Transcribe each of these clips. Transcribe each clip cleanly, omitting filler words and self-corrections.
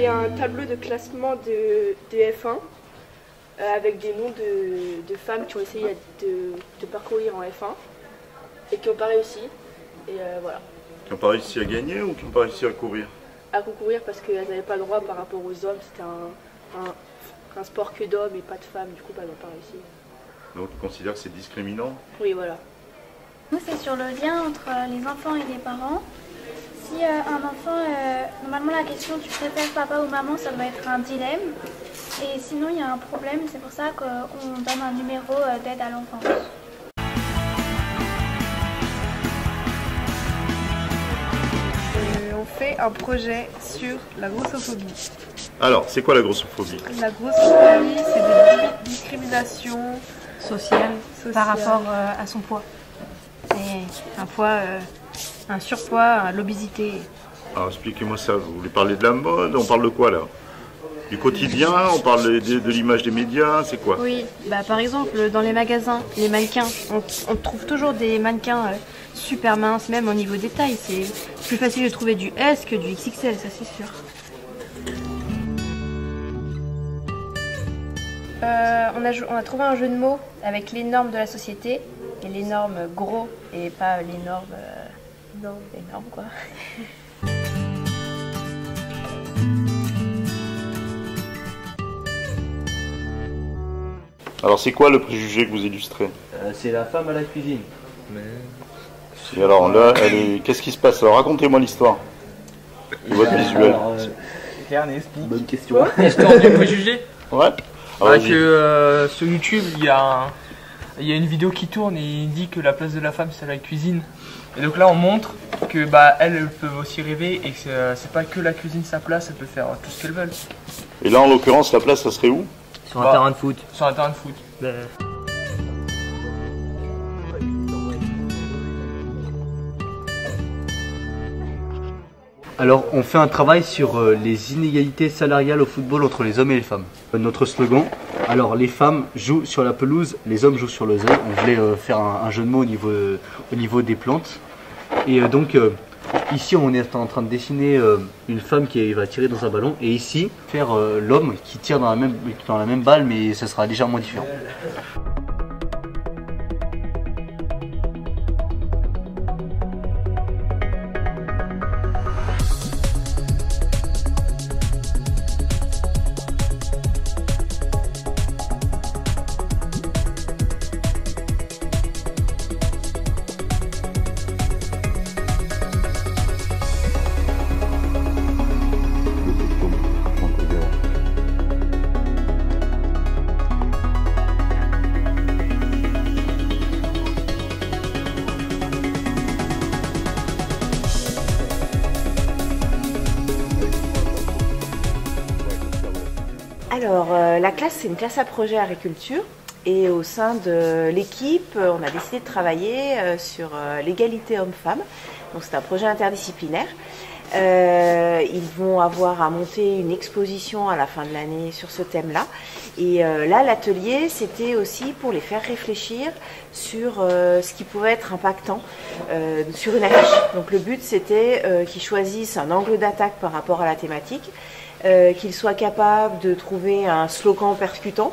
un tableau de classement de F1 avec des noms de femmes qui ont essayé de parcourir en F1 et qui n'ont pas réussi. Et voilà. Qui n'ont pas réussi à gagner ou qui n'ont pas réussi à courir? À concourir parce qu'elles n'avaient pas le droit par rapport aux hommes. C'était un sport que d'hommes et pas de femmes, du coup elles n'ont pas réussi. Donc tu considères que c'est discriminant? Oui, voilà. Nous, c'est sur le lien entre les enfants et les parents. Si un enfant, normalement la question tu préfères papa ou maman, ça doit être un dilemme. Et sinon il y a un problème, c'est pour ça qu'on donne un numéro d'aide à l'enfance. On fait un projet sur la grossophobie. Alors, c'est quoi la grossophobie? La grossophobie, c'est des discriminations sociales par rapport à son poids. C'est un poids, un surpoids, l'obésité. Alors expliquez-moi ça, vous voulez parler de la mode? On parle de quoi là? Du quotidien? On parle de l'image des médias? C'est quoi? Oui, bah, par exemple dans les magasins, les mannequins, on trouve toujours des mannequins super minces, même au niveau des tailles. C'est plus facile de trouver du S que du XXL, ça c'est sûr. On a trouvé un jeu de mots avec les normes de la société, et les normes gros et pas les normes énormes quoi. Alors c'est quoi le préjugé que vous illustrez? C'est la femme à la cuisine. Et alors là, qu'est-ce qui se passe? Alors racontez-moi l'histoire de votre visuel. Bonne question. L'histoire du préjugé. Ouais. Que sur YouTube, il y a une vidéo qui tourne et il dit que la place de la femme c'est la cuisine. Et donc là on montre que elles peuvent aussi rêver et que c'est pas que la cuisine sa place, elles peuvent faire tout ce qu'elles veulent. Et là en l'occurrence la place ça serait où? Sur un terrain de foot. Sur un terrain de foot. Alors, on fait un travail sur les inégalités salariales au football entre les hommes et les femmes. Notre slogan, alors les femmes jouent sur la pelouse, les hommes jouent sur le sol. On voulait faire un jeu de mots au niveau des plantes. Et donc, ici, on est en train de dessiner une femme qui va tirer dans un ballon. Et ici, faire l'homme qui tire dans la même balle, mais ça sera légèrement différent. Alors, la classe, c'est une classe à projet agriculture et au sein de l'équipe, on a décidé de travailler sur l'égalité homme-femme. Donc, c'est un projet interdisciplinaire. Ils vont avoir à monter une exposition à la fin de l'année sur ce thème-là. Et là, l'atelier, c'était aussi pour les faire réfléchir sur ce qui pouvait être impactant sur une affiche. Donc, le but, c'était qu'ils choisissent un angle d'attaque par rapport à la thématique. Qu'ils soient capables de trouver un slogan percutant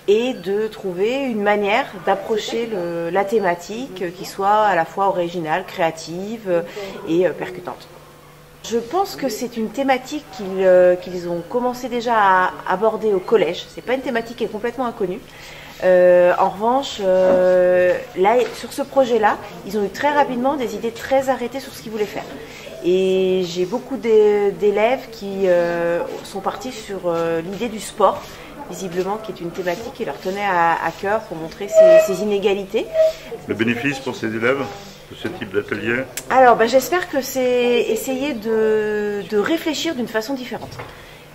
et de trouver une manière d'approcher la thématique qui soit à la fois originale, créative et percutante. Je pense que c'est une thématique qu'ils ont commencé déjà à aborder au collège. C'est pas une thématique qui est complètement inconnue. En revanche, là, sur ce projet-là, ils ont eu très rapidement des idées très arrêtées sur ce qu'ils voulaient faire. Et j'ai beaucoup d'élèves qui sont partis sur l'idée du sport, visiblement, qui est une thématique qui leur tenait à cœur pour montrer ces inégalités. Le bénéfice pour ces élèves de ce type d'atelier? Alors, j'espère que c'est essayer de réfléchir d'une façon différente.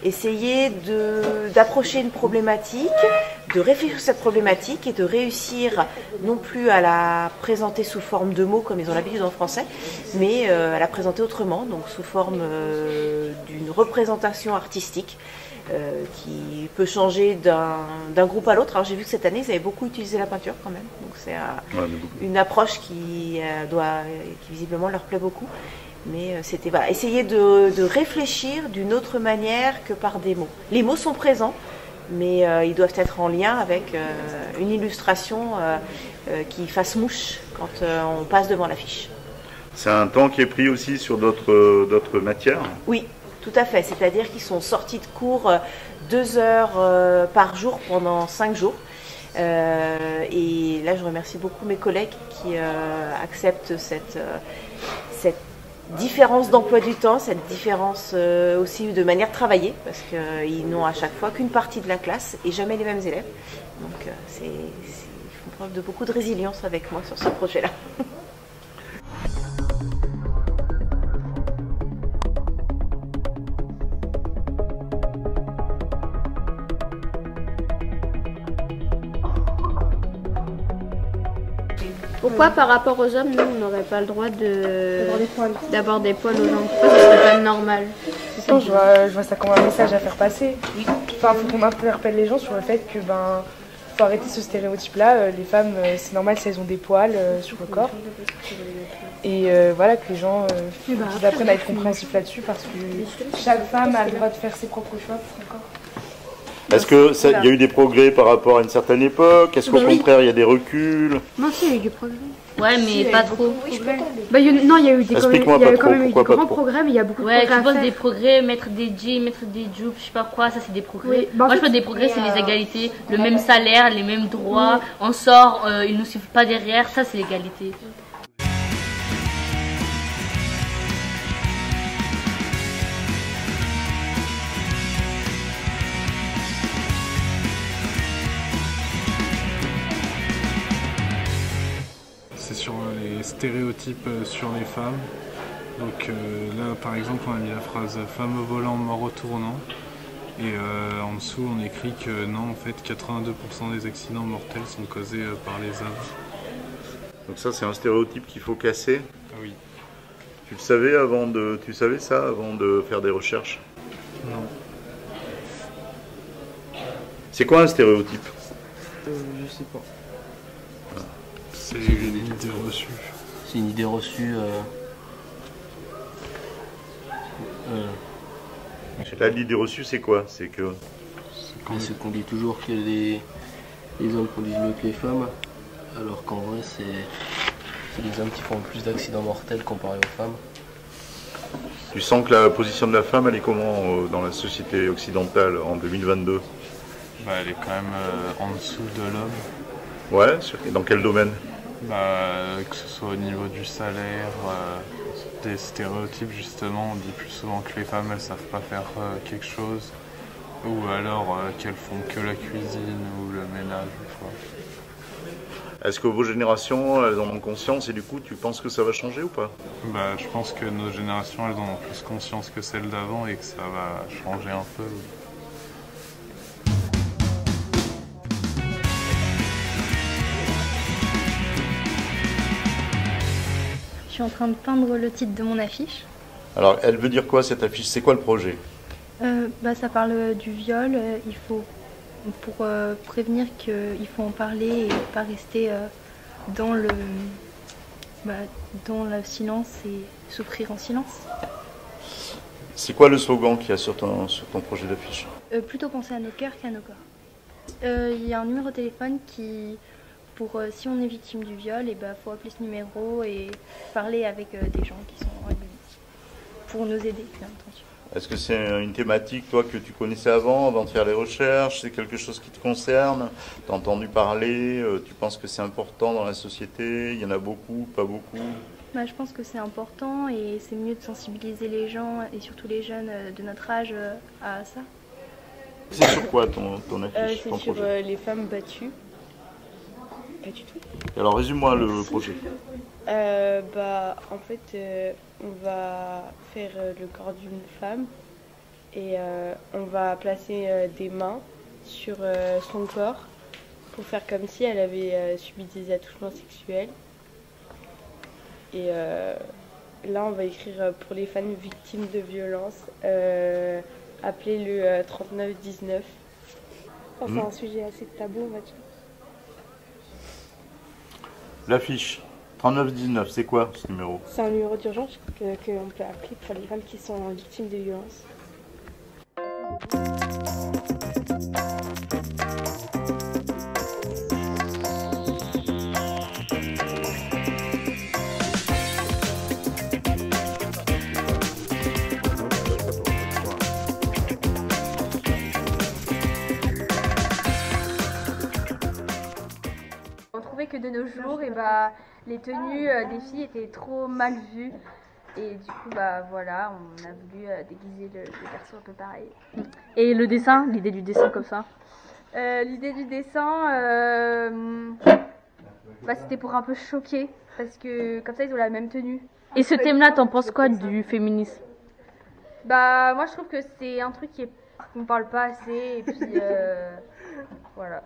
Essayer d'approcher une problématique, de réfléchir sur cette problématique et de réussir non plus à la présenter sous forme de mots comme ils ont l'habitude en français, mais à la présenter autrement, donc sous forme d'une représentation artistique qui peut changer d'un groupe à l'autre. Alors j'ai vu que cette année ils avaient beaucoup utilisé la peinture quand même, donc c'est une approche qui visiblement leur plaît beaucoup. Mais c'était voilà, essayer de réfléchir d'une autre manière que par des mots. Les mots sont présents, mais ils doivent être en lien avec une illustration qui fasse mouche quand on passe devant l'affiche. C'est un temps qui est pris aussi sur d'autres matières? Oui, tout à fait. C'est-à-dire qu'ils sont sortis de cours 2 heures par jour pendant 5 jours. Et là, je remercie beaucoup mes collègues qui acceptent cette différence d'emploi du temps, cette différence aussi de manière de travailler, parce qu'ils n'ont à chaque fois qu'une partie de la classe et jamais les mêmes élèves. Donc, ils font preuve de beaucoup de résilience avec moi sur ce projet-là. Pourquoi par rapport aux hommes, nous, on n'aurait pas le droit d'avoir des poils aux jambes? Pourquoi ce serait pas normal? Non, je vois ça comme un message à faire passer. Enfin, faut qu'on interpelle les gens sur le fait que faut arrêter ce stéréotype-là. Les femmes, c'est normal si elles ont des poils sur le corps. Et voilà, que les gens qu'ils apprennent à être compréhensifs là-dessus, parce que chaque femme a le droit de faire ses propres choix pour son corps. Est-ce qu'il y a eu des progrès par rapport à une certaine époque? Est-ce qu'au contraire, il y a des reculs? Non, si, il y a eu du progrès. Ouais, mais pas trop. Bah, non, il y a eu quand même eu des grands trop. progrès, mais il y a beaucoup de Ouais, progrès tu à poses faire. des progrès, mettre des jeans, mettre des jupes, je sais pas quoi, ça c'est des progrès. Oui, bah, en moi je fait, pense des progrès, c'est les égalités, le même salaire, les mêmes droits, on sort, ils nous suivent pas derrière, ça c'est l'égalité. C'est sur les stéréotypes sur les femmes. Donc là par exemple on a mis la phrase « femme au volant, mort au tournant ». Et en dessous on écrit que non, en fait 82% des accidents mortels sont causés par les hommes. Donc ça c'est un stéréotype qu'il faut casser? Oui. Tu savais ça avant de faire des recherches? Non. C'est quoi un stéréotype? Je sais pas. C'est une idée reçue. C'est une idée reçue. Là, l'idée reçue, c'est quoi? C'est qu'on dit toujours que les hommes conduisent mieux que les femmes, alors qu'en vrai, c'est les hommes qui font le plus d'accidents mortels comparé aux femmes. Tu sens que la position de la femme, elle est comment dans la société occidentale en 2022? Elle est quand même en dessous de l'homme. Ouais, dans quel domaine? Que ce soit au niveau du salaire, des stéréotypes justement, on dit plus souvent que les femmes elles savent pas faire quelque chose, ou alors qu'elles font que la cuisine ou le ménage. Est-ce que vos générations, elles en ont conscience et du coup tu penses que ça va changer ou pas? Je pense que nos générations elles en ont plus conscience que celles d'avant et que ça va changer un peu. Je suis en train de peindre le titre de mon affiche. Alors, elle veut dire quoi cette affiche? C'est quoi le projet? Ça parle du viol. Il faut, pour prévenir qu'il faut en parler et pas rester dans le silence et souffrir en silence. C'est quoi le slogan qu'il y a sur ton projet d'affiche? Plutôt penser à nos cœurs qu'à nos corps. Il y a un numéro de téléphone qui... si on est victime du viol, faut appeler ce numéro et parler avec des gens qui sont pour nous aider, bien entendu. Est-ce que c'est une thématique, toi, que tu connaissais avant de faire les recherches? C'est quelque chose qui te concerne? Tu as entendu parler? Tu penses que c'est important dans la société? Il y en a beaucoup, pas beaucoup? Je pense que c'est important et c'est mieux de sensibiliser les gens et surtout les jeunes de notre âge à ça. C'est sur quoi ton affiche? C'est sur les femmes battues. Pas du tout. Alors résume-moi le projet. En fait, on va faire le corps d'une femme et on va placer des mains sur son corps pour faire comme si elle avait subi des attouchements sexuels. Et là, on va écrire pour les femmes victimes de violences, appelez le 3919. C'est un sujet assez tabou, on va dire. L'affiche, 3919, c'est quoi ce numéro? C'est un numéro d'urgence qu'on peut appeler pour les femmes qui sont victimes de violences. On trouvait que de nos jours, les tenues des filles étaient trop mal vues. Et du coup, voilà, on a voulu déguiser le garçon un peu pareil. Et le dessin, l'idée du dessin comme ça? L'idée du dessin, c'était pour un peu choquer. Parce que comme ça, ils ont la même tenue. Et ce thème-là, t'en penses quoi du féminisme? Moi, je trouve que c'est un truc qu'on parle pas assez. Et puis, voilà.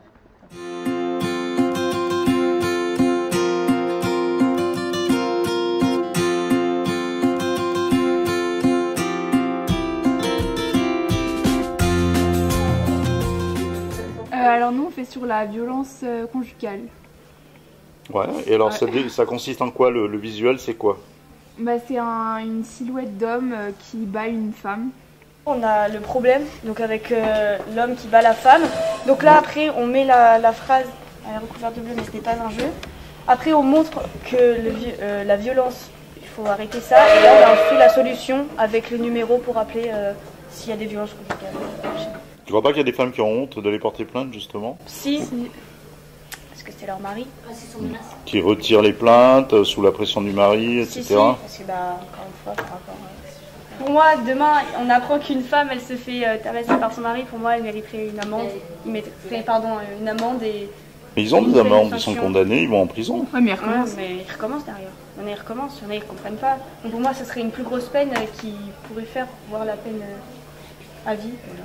Alors nous on fait sur la violence conjugale. Ouais, et alors Ouais. ça consiste en quoi le visuel, c'est quoi? C'est une silhouette d'homme qui bat une femme. On a le problème donc avec l'homme qui bat la femme. Donc là après on met la phrase elle est recouverte de bleu mais ce n'est pas un jeu. Après on montre que la violence, il faut arrêter ça. Et là on a fait la solution avec le numéro pour appeler s'il y a des violences conjugales. Tu crois pas qu'il y a des femmes qui ont honte de les porter plainte justement? Si. Parce que c'est leur mari. Qui retirent les plaintes sous la pression du mari, etc. Si, parce que encore une fois, par rapport pour moi, demain, on apprend qu'une femme, elle se fait tabasser par son mari. Pour moi, elle mériterait une amende. Il mériterait, une amende et... Mais ils ont des amendes, ils sont condamnés, ils vont en prison. Ouais, mais ils recommencent. Ouais, mais ils recommencent derrière. Il y en a, ils recommencent. Il y en a, ils ne comprennent pas. Donc pour moi, ce serait une plus grosse peine qui pourrait faire voir la peine à vie. Voilà.